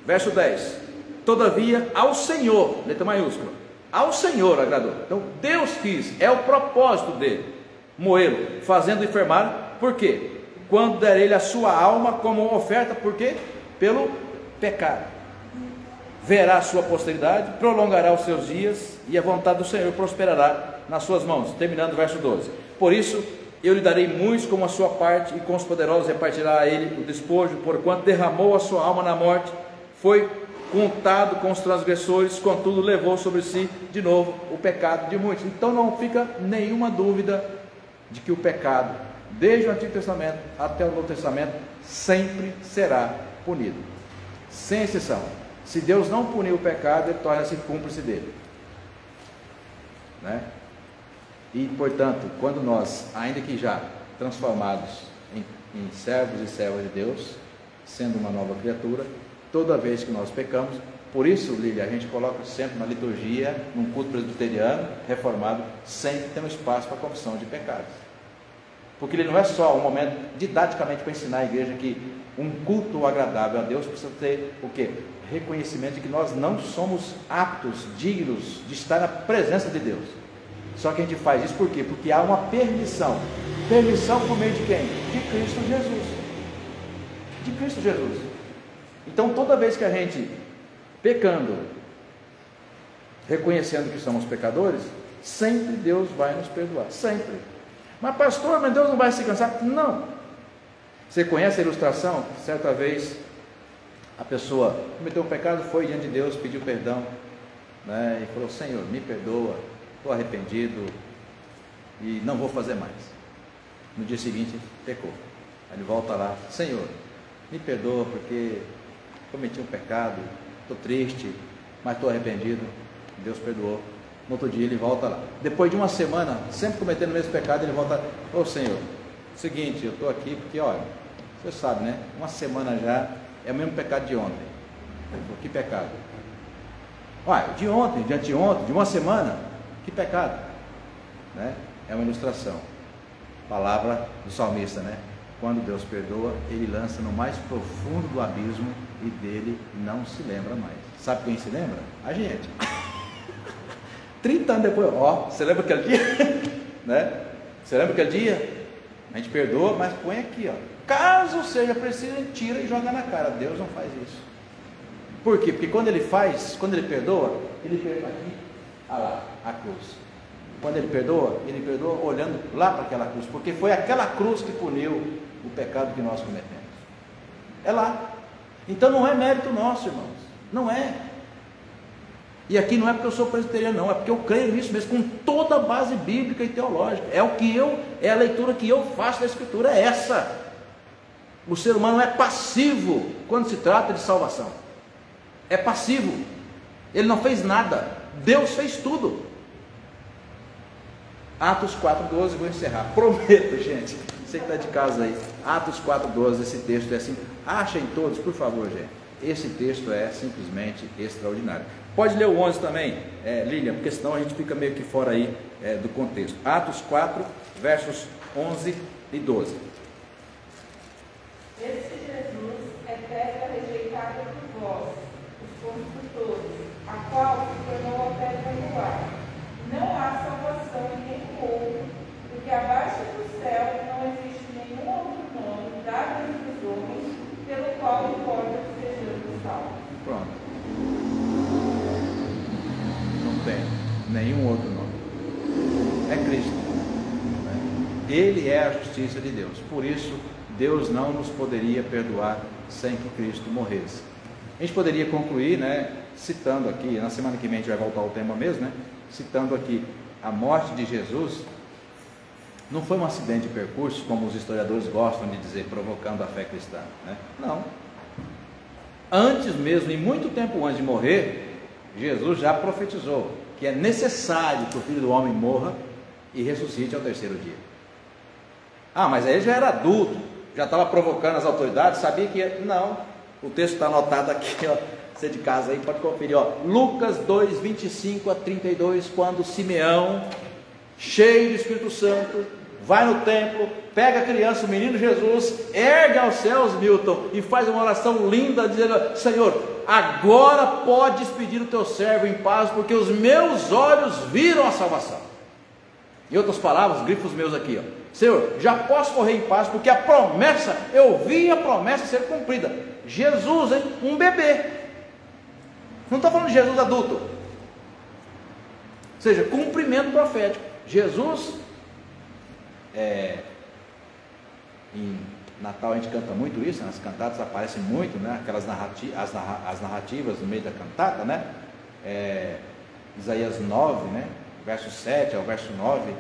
Verso 10, todavia ao Senhor, letra maiúscula, ao Senhor agradou. Então Deus quis, é o propósito dele, moê-lo, fazendo enfermar. Por quê? Quando der ele a sua alma como oferta, por quê? Pelo pecado. Verá a sua posteridade, prolongará os seus dias, e a vontade do Senhor prosperará nas suas mãos. Terminando o verso 12, por isso eu lhe darei muitos como a sua parte, e com os poderosos repartirá a ele o despojo, porquanto derramou a sua alma na morte, foi contado com os transgressores, contudo levou sobre si de novo o pecado de muitos. Então não fica nenhuma dúvida de que o pecado, desde o Antigo Testamento até o Novo Testamento, sempre será punido, sem exceção. Se Deus não punir o pecado, Ele torna-se cúmplice dele, né? E portanto, quando nós, ainda que já transformados em servos e servas de Deus, sendo uma nova criatura, toda vez que nós pecamos, por isso, Lília, a gente coloca sempre na liturgia, num culto presbiteriano reformado, sempre tem um espaço para a confissão de pecados, porque ele não é só um momento didaticamente para ensinar a igreja que um culto agradável a Deus precisa ter o quê? Reconhecimento de que nós não somos aptos, dignos de estar na presença de Deus. Só que a gente faz isso por quê? Porque há uma permissão. Permissão por meio de quem? De Cristo Jesus. De Cristo Jesus. Então toda vez que a gente, pecando, reconhecendo que somos pecadores, sempre Deus vai nos perdoar, sempre. Mas pastor, mas Deus não vai se cansar? Não. Você conhece a ilustração? Certa vez a pessoa cometeu um pecado, foi diante de Deus, pediu perdão, né, e falou: Senhor, me perdoa, estou arrependido e não vou fazer mais. No dia seguinte pecou. Aí ele volta lá: Senhor, me perdoa porque cometi um pecado, estou triste, mas estou arrependido. Deus perdoou. No outro dia ele volta lá, depois de uma semana, sempre cometendo o mesmo pecado, ele volta: ô Senhor, seguinte, eu estou aqui porque, olha, você sabe, né, uma semana já é o mesmo pecado de ontem. Ele falou: que pecado? Uai, de ontem, de anteontem, de uma semana, que pecado, né? É uma ilustração, palavra do salmista, né? Quando Deus perdoa, Ele lança no mais profundo do abismo e dele não se lembra mais. Sabe quem se lembra? A gente. 30 anos depois, ó, você lembra aquele dia? Né? Você lembra aquele dia? A gente perdoa, mas põe aqui, ó. Caso seja preciso, ele tira e joga na cara. Deus não faz isso. Por quê? Porque quando ele faz, quando ele perdoa aqui, olha lá, a cruz. Quando ele perdoa olhando lá para aquela cruz, porque foi aquela cruz que puniu o pecado que nós cometemos. É lá. Então não é mérito nosso, irmãos. Não é. E aqui não é porque eu sou presbiteriano, não, é porque eu creio nisso mesmo, com toda a base bíblica e teológica. É a leitura que eu faço da Escritura, é essa. O ser humano é passivo quando se trata de salvação. É passivo. Ele não fez nada. Deus fez tudo. Atos 4,12, vou encerrar. Prometo, gente. Você que está de casa aí. Atos 4,12, esse texto é assim. Achem todos, por favor, gente. Esse texto é simplesmente extraordinário. Pode ler o 11 também, Lilian, porque senão a gente fica meio que fora aí do contexto. Atos 4, versos 11 e 12. Este Jesus é pedra rejeitada por vós, os construtores, a qual se tornou a pedra angular. Não há salvação em nenhum outro, porque abaixo do céu não existe nenhum outro nenhum outro nome. É Cristo. Ele é a justiça de Deus. Por isso, Deus não nos poderia perdoar sem que Cristo morresse. A gente poderia concluir, citando aqui, na semana que vem a gente vai voltar ao tema mesmo, citando aqui, a morte de Jesus não foi um acidente de percurso, como os historiadores gostam de dizer, provocando a fé cristã, Não. Antes mesmo, e muito tempo antes de morrer, Jesus já profetizou que é necessário que o Filho do Homem morra e ressuscite ao terceiro dia. Mas aí ele já era adulto, já estava provocando as autoridades, sabia que ia... Não, o texto está anotado aqui, você de casa aí pode conferir, Lucas 2, 25 a 32, quando Simeão, cheio do Espírito Santo, vai no templo, pega a criança, o menino Jesus, ergue aos céus, Milton, e faz uma oração linda, dizendo: Senhor, agora pode despedir o teu servo em paz, porque os meus olhos viram a salvação. Em outras palavras, grifos meus aqui, Senhor, já posso morrer em paz, porque a promessa, eu vi a promessa ser cumprida. Jesus, um bebê, não estou falando de Jesus adulto, ou seja, cumprimento profético. Jesus, em Natal a gente canta muito isso, nas cantatas aparecem muito, aquelas as narrativas no meio da cantata, Isaías 9, verso 7 ao verso 9,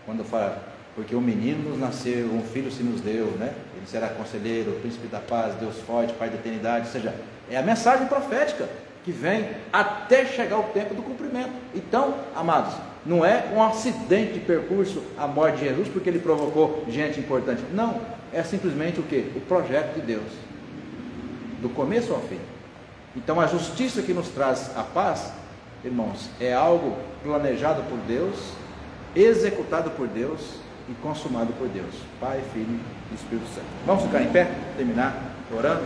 quando fala: porque um menino nos nasceu, um filho se nos deu, ele será conselheiro, príncipe da paz, Deus forte, Pai da eternidade. Ou seja, é a mensagem profética que vem até chegar o tempo do cumprimento. Então, amados, não é um acidente de percurso a morte de Jesus porque ele provocou gente importante. Não, é simplesmente o quê? O projeto de Deus, do começo ao fim. Então a justiça que nos traz a paz, irmãos, é algo planejado por Deus, executado por Deus e consumado por Deus, Pai, Filho e Espírito Santo. Vamos ficar em pé, terminar orando.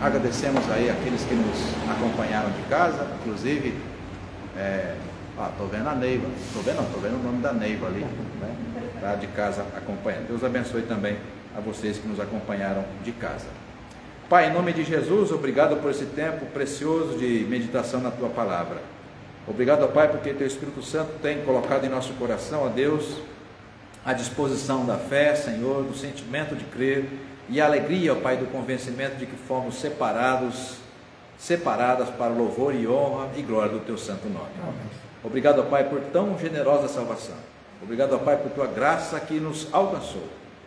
Agradecemos aí aqueles que nos acompanharam de casa, inclusive estou vendo a Neiva, estou vendo o nome da Neiva ali, está de casa acompanhando. Deus abençoe também a vocês que nos acompanharam de casa. Pai, em nome de Jesus, obrigado por esse tempo precioso de meditação na Tua Palavra. Obrigado, Pai, porque Teu Espírito Santo tem colocado em nosso coração, ó Deus, a disposição da fé, Senhor, do sentimento de crer e a alegria, ó Pai, do convencimento de que fomos separadas para o louvor e honra e glória do Teu santo nome. Obrigado, ó Pai, por tão generosa salvação. Obrigado, ó Pai, por Tua graça que nos alcançou.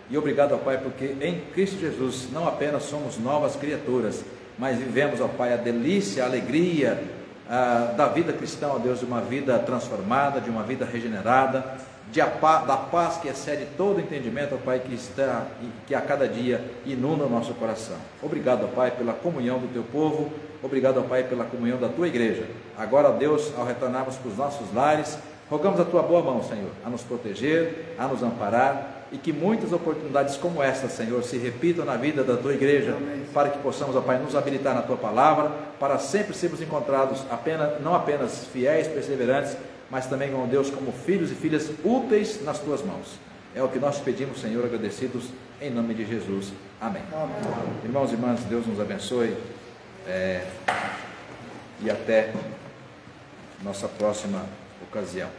E obrigado, ó Pai, porque em Cristo Jesus não apenas somos novas criaturas, mas vivemos, ó Pai, a delícia, a alegria da vida cristã, ó Deus, de uma vida transformada, de uma vida regenerada, da paz que excede todo entendimento, ó Pai, que a cada dia inunda o nosso coração. Obrigado, ó Pai, pela comunhão do Teu povo. Obrigado, ó Pai, pela comunhão da Tua igreja. Agora, ó Deus, ao retornarmos para os nossos lares, rogamos a Tua boa mão, Senhor, a nos proteger, a nos amparar, e que muitas oportunidades como esta, Senhor, se repitam na vida da Tua igreja, para que possamos, ó Pai, nos habilitar na Tua palavra, para sempre sermos encontrados não apenas fiéis, perseverantes, mas também, ó Deus, como filhos e filhas úteis nas Tuas mãos. É o que nós pedimos, Senhor, agradecidos em nome de Jesus. Amém. Irmãos e irmãs, Deus nos abençoe, e até nossa próxima ocasião.